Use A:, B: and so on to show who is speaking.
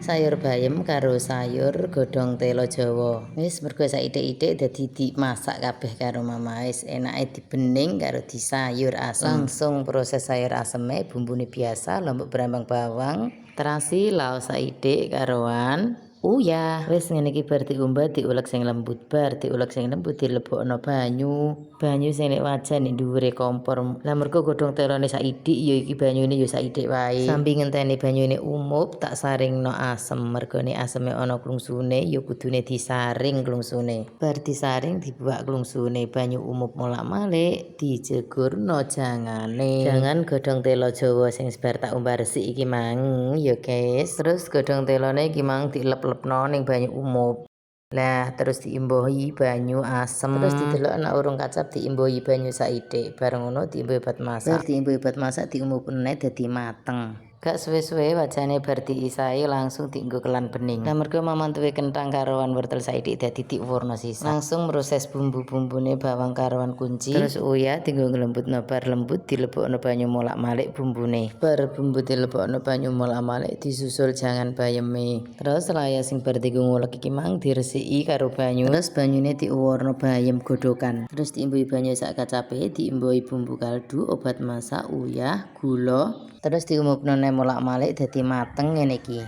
A: sayur bayem karo sayur godhong telo Jawa. Wis mergo saithik-ithik dadi dimasak kabeh karo Mama. Wis enake dibening karo disayur asem. Langsung proses sayur aseme bumbune biasa, lombok brambang bawang, terasi, laos saithik karoan uyah. Wis ngene iki bar diumbar diulek sing lembut. Bar diulek sing lembut dilebokno banyu. Banyu sing nek wajan nek dhuwure kompor. Lah mergo godhong telone saithik ya iki banyune ya saithik wae. Sambil ngenteni banyune umup tak saringno asem. Mergone aseme ana klungsune ya kudune disaring klungsune. Bar disaring dibuak klungsune, banyu umup molak-malik dijegurno jangane. Jangan godhong telo Jawa sing sebar tak umbar resik iki mang ya guys. Terus godhong telone iki mang dilep-lepno ning banyu umup. Lah terus diimbohi banyu asem. Terus didelok nek urung kacap diimbohi banyu saithik. Bareng ngono diimbohi obat masak. Bar diimbohi obat masak diumup meneh dadi mateng. Gak suwe-suwe wajane bar diisahi langsung dienggo kelan bening. Lah mergo Maman duwe kenthang karowan wortel saithik dadi diwurna sisa. Langsung proses bumbu-bumbune bawang karowan kunci. Terus uyah dienggo nglembutno bar lembut dilebokno banyu molak-malik bumbune. Bar bumbu dilebokno banyu molak-malik disusul jangan bayeme. Terus laya sing bar dienggo ngulek iki mang diresiki karo banyu. Terus banyune diuwurno bayem godhogan. Terus diimbohi banyu sak kacape, diimbohi bumbu kaldu, obat masak, uyah, gula. Terus diumupno molak-malik dadi mateng ngene iki.